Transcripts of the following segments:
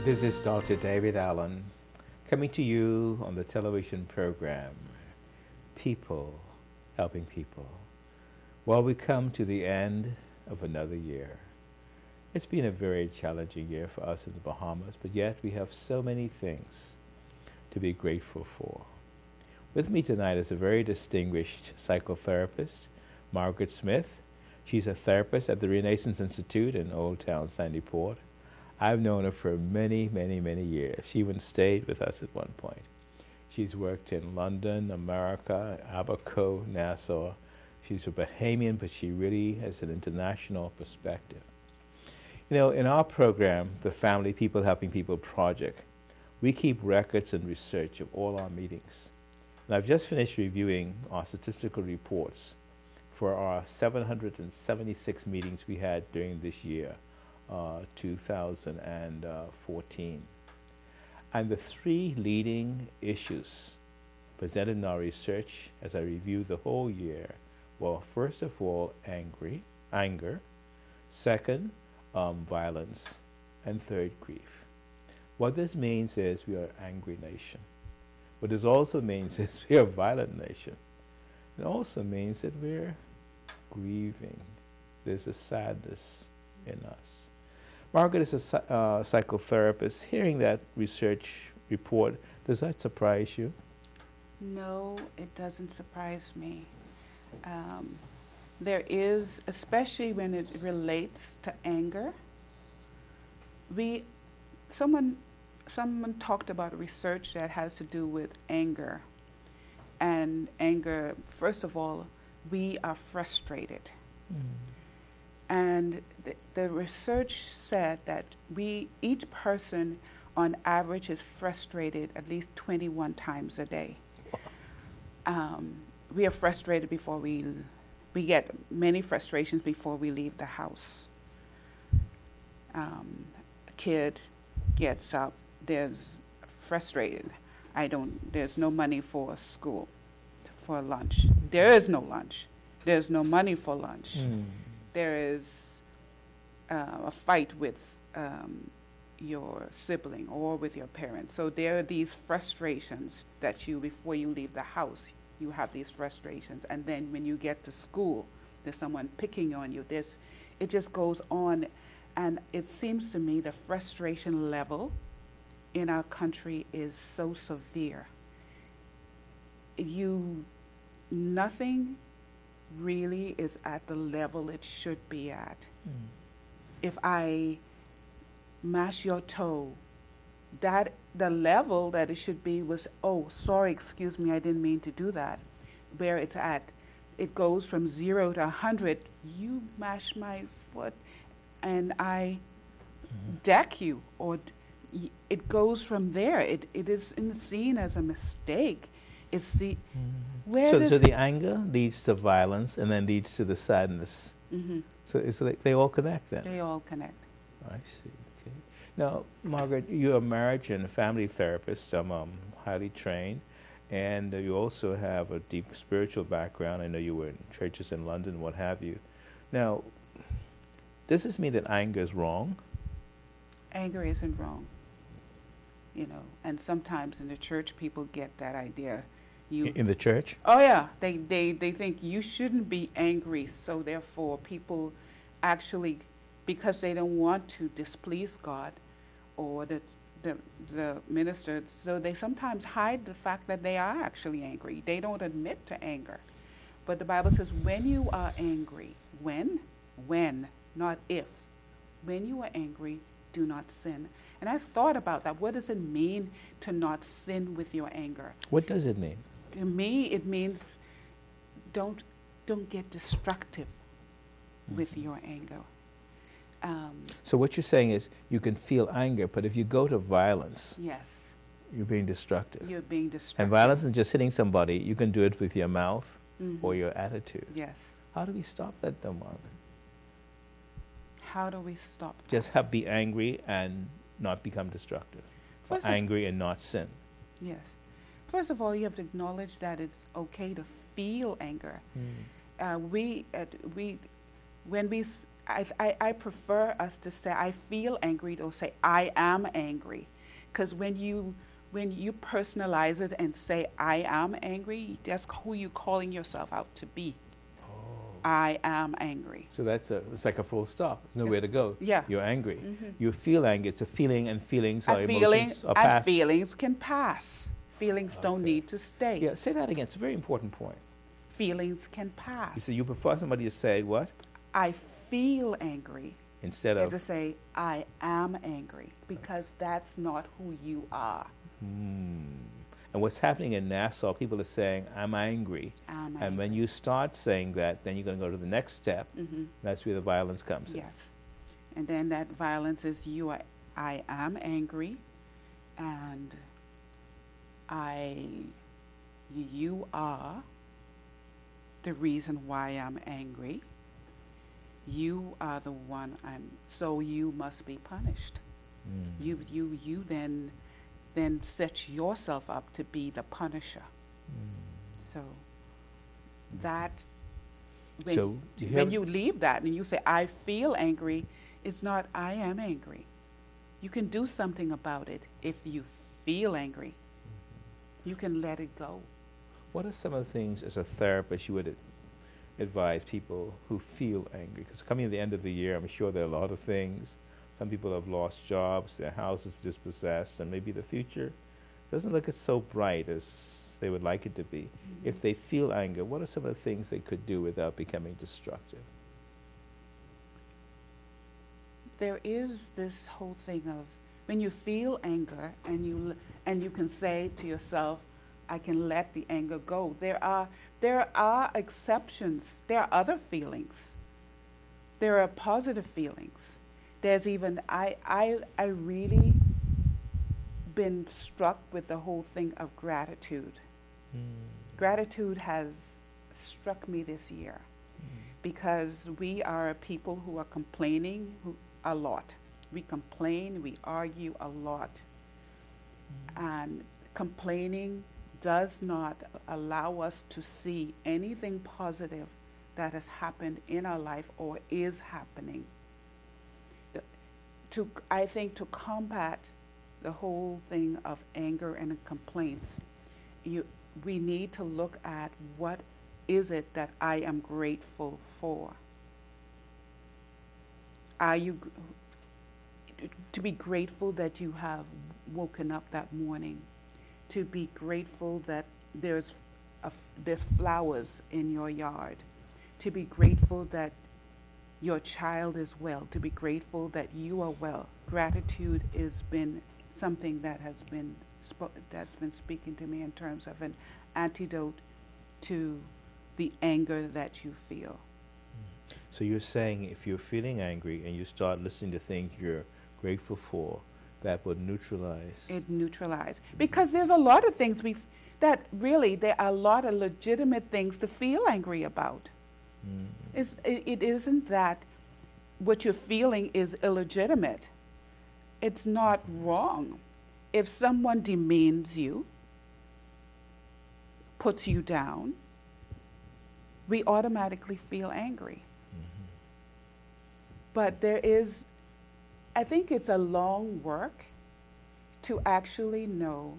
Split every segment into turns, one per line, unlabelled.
This is Dr. David Allen coming to you on the television program, People Helping People. Well, we come to the end of another year. It's been a very challenging year for us in the Bahamas, but yet we have so many things to be grateful for. With me tonight is a very distinguished psychotherapist, Margaret Smith. She's a therapist at the Renaissance Institute in Old Town, Sandy Port. I've known her for many, many, many years. She even stayed with us at one point. She's worked in London, America, Abaco, Nassau. She's a Bahamian, but she really has an international perspective. You know, in our program, the Family People Helping People Project, we keep records and research of all our meetings. And I've just finished reviewing our statistical reports for our 776 meetings we had during this year. 2014. And the three leading issues presented in our research as I reviewed the whole year were, first of all, anger, second, violence, and third, grief. What this means is we are an angry nation. What this also means is we are a violent nation. It also means that we're grieving. There's a sadness in us. Margaret is a psychotherapist. Hearing that research report, does that surprise you?
No, it doesn't surprise me. There is, especially when it relates to anger, someone talked about research that has to do with anger. And anger, first of all, we are frustrated. And the research said that each person on average is frustrated at least 21 times a day. We are frustrated before we get many frustrations before we leave the house. A kid gets up, there's frustrated. There's no money for school, for lunch. There is no lunch. There's no money for lunch. There is a fight with your sibling or with your parents. So there are these frustrations that before you leave the house, you have these frustrations. And then when you get to school, there's someone picking on you. It just goes on. And it seems to me the frustration level in our country is so severe. Nothing really is at the level it should be at. If I mash your toe, the level that it should be was, oh, sorry, excuse me, I didn't mean to do that. Where it's at, it goes from 0 to 100. You mash my foot and I deck you, or it goes from there. It is seen as a mistake. So the anger leads to violence and then leads to the sadness. So they all connect then? They all connect.
I see. Okay. Now, Margaret, you're a marriage and family therapist, highly trained, and you also have a deep spiritual background. I know you were in churches in London, what have you. Now, does this mean that anger is wrong?
Anger isn't wrong. And sometimes in the church people get that idea.
In the church?
Oh yeah, they think you shouldn't be angry, so therefore people actually, because they don't want to displease God or the minister, so they sometimes hide the fact that they are actually angry. They don't admit to anger. But the Bible says when you are angry, when, not if. When you are angry, do not sin. And I thought about that. What does it mean to not sin with your anger?
What does it mean?
To me, it means don't get destructive with your anger.
So what you're saying is you can feel anger, but if you go to violence,
yes,
you're being destructive.
You're being destructive.
And violence isn't just hitting somebody. You can do it with your mouth or your attitude.
Yes.
How do we stop that, though, Margaret?
How do we stop that?
Just be angry and not become destructive. Or angry and not sin.
Yes. First of all, you have to acknowledge that it's okay to feel anger. When we I prefer us to say I feel angry or say I am angry, because when you personalize it and say I am angry, that's who you calling yourself out to be.
Oh.
I am angry.
So it's like a full stop. There's nowhere to go.
Yeah.
You're angry.
Mm-hmm.
You feel angry. It's a feeling, and feelings are
A feeling
emotions are
and
past.
feelings can pass. Feelings don't
Okay.
need to stay.
Yeah, say that again. It's a very important point.
Feelings can pass.
You see, you prefer somebody to say what
I feel angry
instead
and
of.
to say I am angry, because that's not who you are.
And what's happening in Nassau, people are saying, I'm angry.
I'm
And when
angry.
you start saying that, then you're going to go to the next step.
Mm-hmm.
That's where the violence comes in.
Yes. And then that violence is I am angry, and you are the reason why I'm angry. You are the one so you must be punished. You then set yourself up to be the punisher. So that when,
So you
when
have-
you leave that and you say I feel angry, it's not I am angry. You can do something about it. If you feel angry, you can let it go.
What are some of the things as a therapist you would advise people who feel angry? Because coming to the end of the year, I'm sure there are a lot of things. Some people have lost jobs, their houses dispossessed, and maybe the future doesn't look as so bright as they would like it to be. If they feel anger, what are some of the things they could do without becoming destructive?
There is this whole thing of when you feel anger and you can say to yourself, I can let the anger go. There are exceptions. There are other feelings. There are positive feelings. There's even I really been struck with the whole thing of gratitude. Gratitude has struck me this year because we are a people who are complaining a lot. We complain, we argue a lot. And complaining does not allow us to see anything positive that has happened in our life or is happening. I think to combat the whole thing of anger and complaints, we need to look at what is it that I am grateful for. Are you to be grateful that you have woken up that morning, to be grateful that there's flowers in your yard, to be grateful that your child is well, to be grateful that you are well. Gratitude has been something that that's been speaking to me in terms of an antidote to the anger that you feel.
So you're saying if you're feeling angry and you start listening to things you're grateful for, that would neutralize.
It neutralizes. Because there's a lot of things there are a lot of legitimate things to feel angry about. It isn't that what you're feeling is illegitimate. It's not wrong. If someone demeans you, puts you down, we automatically feel angry. But I think it's a long work to actually know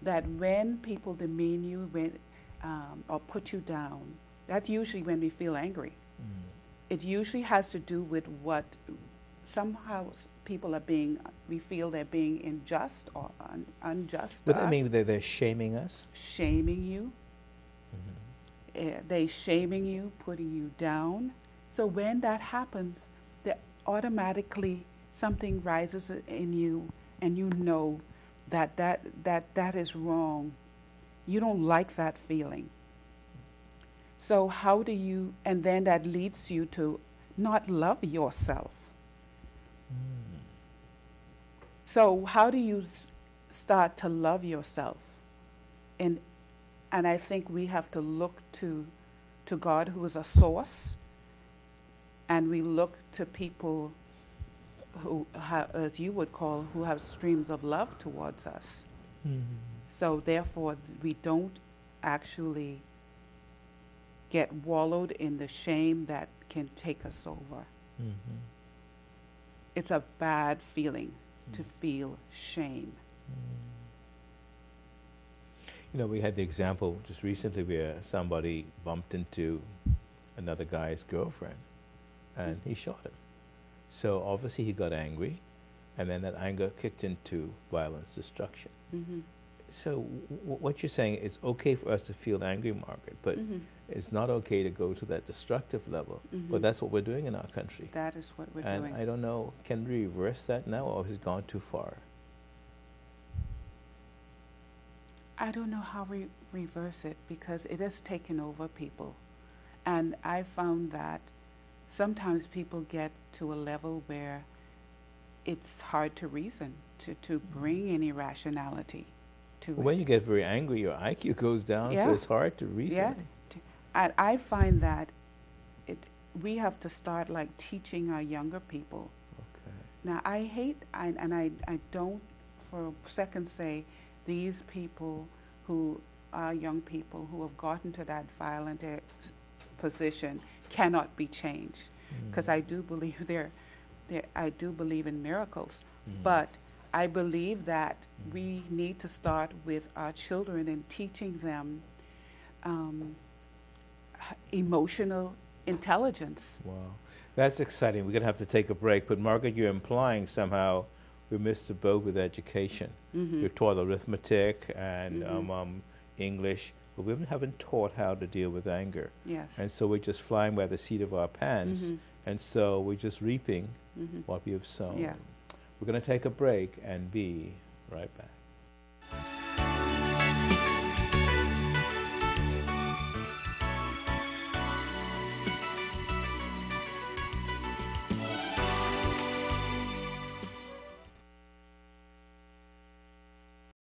that when people demean you or put you down, that's usually when we feel angry. It usually has to do with what somehow people we feel they're being unjust or unjust.
But I mean, they're shaming us?
Shaming you. They shaming you, putting you down. So when that happens, automatically something rises in you, and you know that is wrong. You don't like that feeling. So and then that leads you to not love yourself. So how do you start to love yourself? And I think we have to look to God, who is a source, and we look to people who as you would call, who have streams of love towards us. So therefore, we don't actually get wallowed in the shame that can take us over.
Mm-hmm.
It's a bad feeling to feel shame.
You know, we had the example just recently where somebody bumped into another guy's girlfriend and he shot him. So obviously he got angry, and then that anger kicked into violence, destruction.
Mm-hmm.
So what you're saying is okay for us to feel angry, Margaret, but
Mm-hmm.
it's not okay to go to that destructive level.
Mm-hmm.
But that's what we're doing in our country.
That is what we're
And
doing.
I don't know, can we reverse that now, or has it gone too far?
I don't know how we reverse it because it has taken over people. And I found that sometimes people get to a level where it's hard to reason, to bring any rationality to
When
it.
you get very angry, your IQ goes down, so
Yeah.
it's hard to reason.
Yeah. I find that we have to start like teaching our younger people.
Okay.
Now I don't for a second say these people who are young people who have gotten to that violent position cannot be changed, because I do believe I do believe in miracles, but I believe that we need to start with our children and teaching them emotional intelligence.
Wow. That's exciting. We're going to have to take a break. But Margaret, you're implying somehow we missed the boat with education.
Mm-hmm.
You're taught arithmetic and
Mhm.
English, but we haven't taught how to deal with anger.
Yes.
And so we're just flying by the seat of our pants.
Mhm.
And so we're just reaping
Mhm.
what we have sown.
Yeah.
We're going to take a break and be right back.